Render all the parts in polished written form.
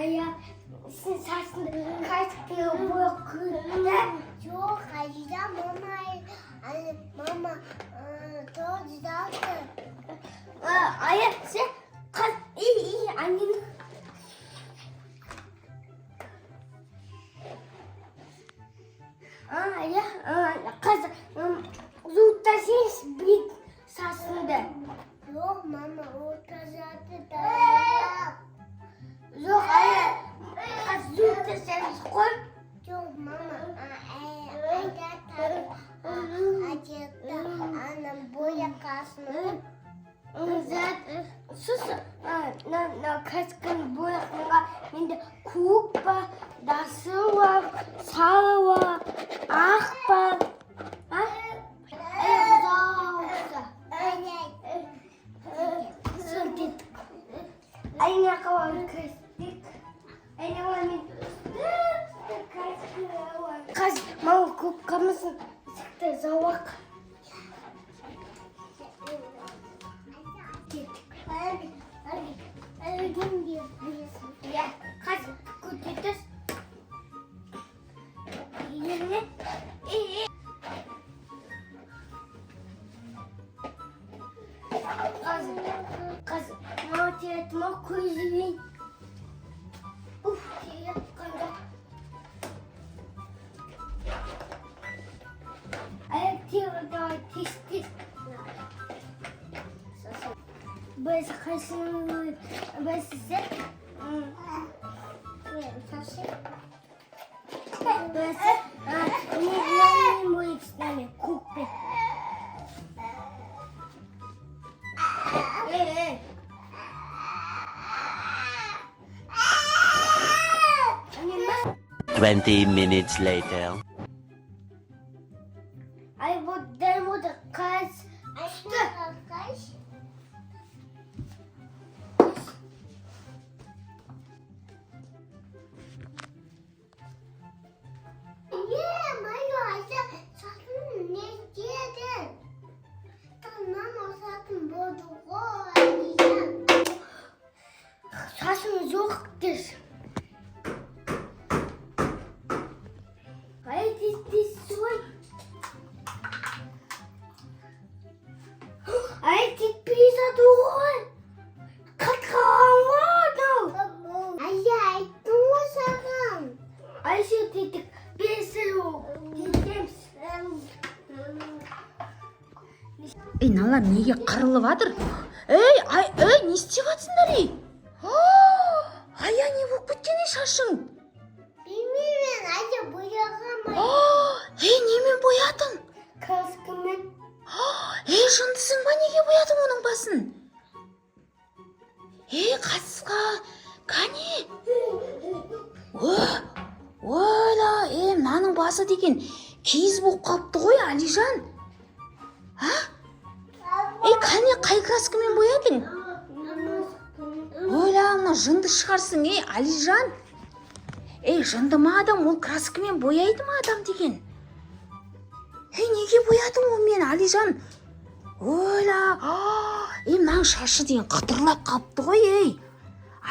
aya saçını kaç kere bırakıyor. Çok acıda mama çok güzeldi. Aya sen kaç iyi annenin. Aya kız zutasız bir saçında. Yok mama o güzeldi da. Yok aya kız zutasız koy. Yok mama acıdı. Annem boya kasmış. Zaten sus. Kaç gün bu yakınga mende kupa, dası var, sağ var, ah var. Ayna kawan kestik. Ayna wani. Kaç mau kup kamasın. Sikte zavak. Öldüm diyor birisi. Ya kaç kututus. Yerine iyi. Kız mağduriyetime koyayım. Uf diye kanka. Ayak diyorlar tiz. Biz kaşını ben size ne bu ikisini kupe. Twenty minutes later. Ay bu demo da kaç. Kaç? Sakın ne diyedin? Tamam o sakın bozuğu diyeceğim. Saçımız yoktur. Hayır tiz soy. Ay tiz pizza dur. Kakao var da. Ay dur sakın. Ay şu tiz pizza yok. Ey налар неге қырылып жатыр? Ей не істеп жатсыңдар ей? Ая не болып кеткен ей шашың? Bilmiyorum acı boyağım. Ей немен боядың? Kaskımın. Ей жындысың ба неге боядың оның басын? Ей қасқа кәне? Ойла мынаның басы деген киіз болып қалыпты ғой Алижан. Ей кәне қай краскамен боядың? Ойла мына жынды шығарсың ей Алижан. Ей жынды ма адам ол краскамен бояйды ма адам деген? Ей неге боядың онымен Алижан? Ойла мынаның шашы деген қытырлап қалыпты ғой ей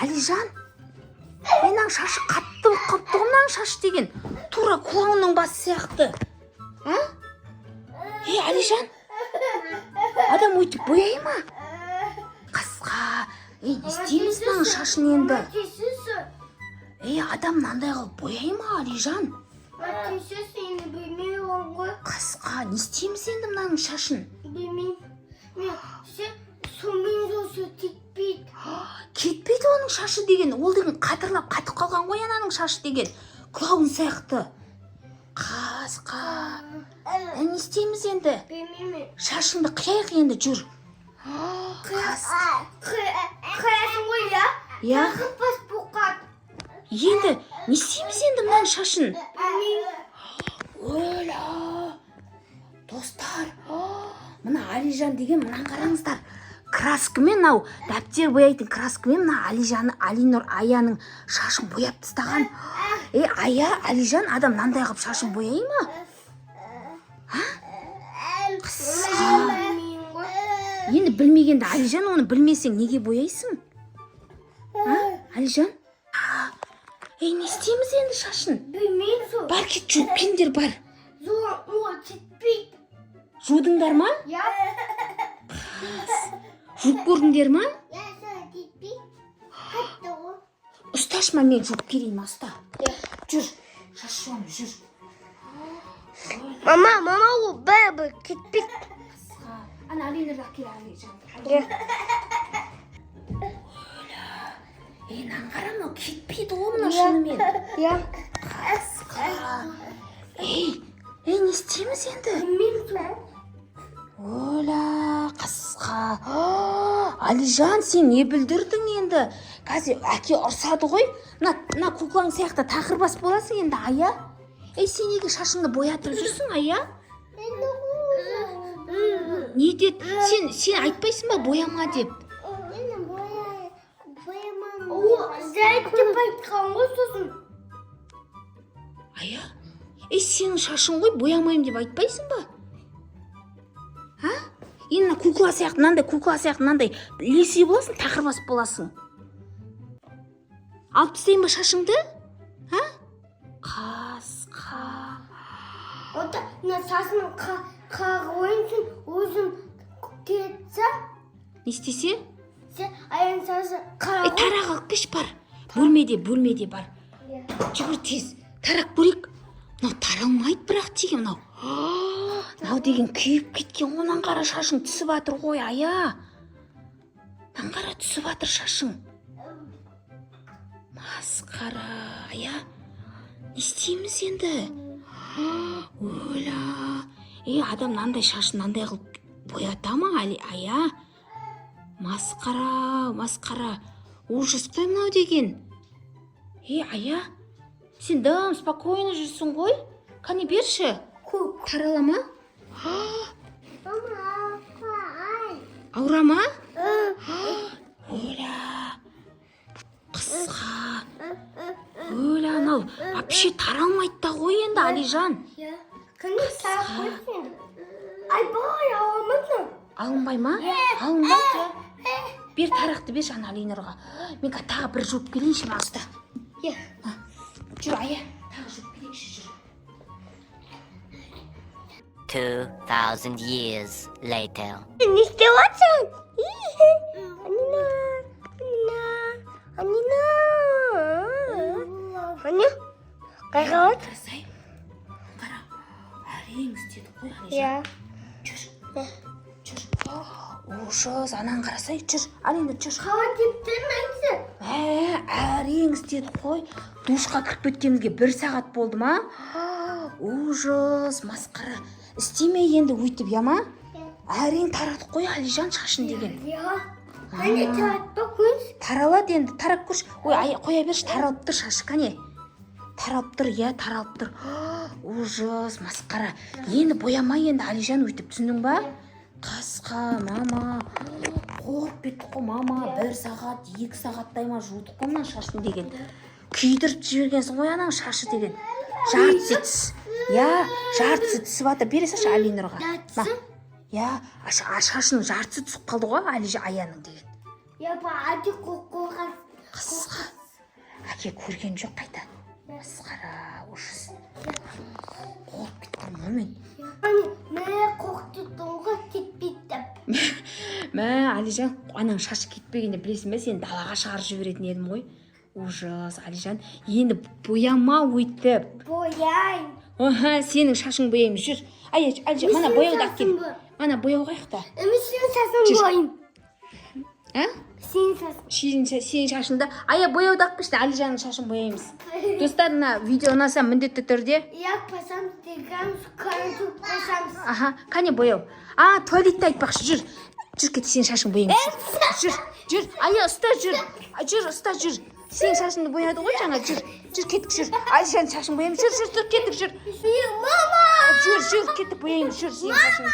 Алижан. Мынаның шашы қатты болып қалыпты ғой мынаның шашы деген тура құлағының басы сияқты. Ей Алижан, адам өйтіп бояй ма? Қасқа, не істейміз мынаның шашын енді? Адам мынандай қылып бояй ма Алижан? Қасқа, не істейміз енді мынаның шашын? Кетпейді оның шашы деген, ол деген қатырлап қатып қалған ғой ананың шашы деген, құлауын сияқты. Қасқа, не істейміз енді? Шашыңды қияйық енді жүр. Қаясың ғой я? Я? Қыпас бұқат. Енді, не істейміз енді мынаның шашын? Ойла, достар, мына Алижан деген мынаны қараңыздар. Краскамен мынау дәптер бояйтын краскамен мына Алинұр Аяның шашын бояп тастаған. Ая, Алижан, адам мынандай қылып шашын бояй ма? Енді білмегенде Алижан, оны білмесең неге бояйсың? Алижан? Ей, не істейміз енді шашын? Білмеймін сол. Бар, кет, жуып келіңдер, бар. Жетпейді. Жудыңдар ма? Я. Жуып көрдіңдер ма? Я жетпей. Қатты ғой. Ұсташы ма, мен жуып келейін, ұста. Жүр, шаш жуамын, жүр. Мама ол бәрібір кетпейді. Ана Алинерді әкел, Алижан. Я. Ей, наңғара мынау кетпейді ғой мына шынымен. Я. Ей, не істейміз енді? Білмеймін сол. Оля, қасқа. Алижан, сен не білдірдің енді? Қазір әке ұрсады ғой. Мына куклаң сияқты тақырбас боласың енді, ая. Ей, сен неге шашыңды боятып жүрсің, ая? Не деді? Сен айтпайсың ба бояма деп? Мен боямам. О, зәйт деп айтқан ғой сосын. Ая, ей, сенің шашың ғой, боямайым деп айтпайсың ба? А? Енді кукла сияқты, мынандай лесей боласың, тақырбас боласың. Алып тастайын ба шашыңды? А? Қасқа. Ота, мына сасының қағы ойынсын, өзім кетсе, Не істесе? сен аян сасы қағы. Тарақ алып кеш бар. Бөлмеде бар. Жүгір тез. Тарақ бөлек. Мынау таралмайды бірақ деген мынау. Мынау деген күйіп кеткен, онан қара шашың түсіп атыр ғой, ая. Нан қара түсіп атыр шашың. Масқара, ая. Не істейміз енді? Оля. Адам нандай шашын нандай қылып боята ма, ая? Масқара. Ужас қой мынау деген. Ая. Сен дым спокойно жүрсің ғой? Қане берші. Тарала ма? Аура ма? Оля. Қысқа. Оля, анау вообще таралмайды да ғой енді, Алижан. Қане тағы қойсын. Ай, бай, аламын. Алынбай ма? Алынбай. Бер тарақты бер жан Алинерға. Мен тағы бір жуып келейінші мағызда. Жүр, ая. Тағы жуып келейінші, жүр. 2,000 years later. Не істеп жатсың? Анина. Қайға от? Қарасай. Қара. Әрең істеді қой, Я. Алижан. Жүр. Ужас, анан қарасай, жүр. Алинер, жүр. Қала дептен айтсы. Әрең істеді қой. Душқа кіріп кеткенімізге 1 сағат болды ма? Ужас, масқара. Істемей енді өйтіп, яма? Әрең таратып қой, Алижан шашын деген. Я. Қане таратпа көз. Таралады енді, тарап көрші. Ой, қоя берші, таралып тұр шашы, қане. Таралып тұр. Ужас, масқара. Енді боямай енді, Алижан өйтіп, түсіндің ба? Қасқа, мама. Қорып бетті қой, мама. 1 сағат, 2 сағаттай ма жудық қой мына шашын деген. Күйдіріп жібергенсің ғой анаң шашы деген. Жартысы түсіп атыр. Бере салшы Алинерға. Шашының жартысы түсіп қалды ғой Аяның деген. Я ба, әке қоққан. Қысқа. Әке көрген жоқ қайта. Масқара, ужас. Қорып кеттім момент. Мә қоқтыдың ғой кетпейді. Мә, Алижан, анаң шашы кетпегенде білесің бе, сен далаға шығарып жіберетін едім ғой. Ужас, Алижан, енді бояма өйтіп. Бояйын. Сенің шашың бояйым, жүр. Алижан, мана бояуды әкел. Мана бояу қайықта. Сенің шашың бояйым. Сенің шашыңда. Бояуды әкпешті, Алижанның шашын бояймыз. Достарына видео ұнаса міндетті түрде. Пасамыз, дегеніміз, қаратып пасамыз. Қане бояу. Туалетті айтпақшы, жүр. Жүр, кет, сенің шашың бояймыз. Жүр. Ұста, жүр. Сенің шашыңды бояды ғой жаңа, жүр. Жүр, кеттік, жүр. Алижанның шашын бояймыз. Жүр, кеттік, жүр. Мама! Жүр, кеттік, бояймыз. Жүр, сенің шашың.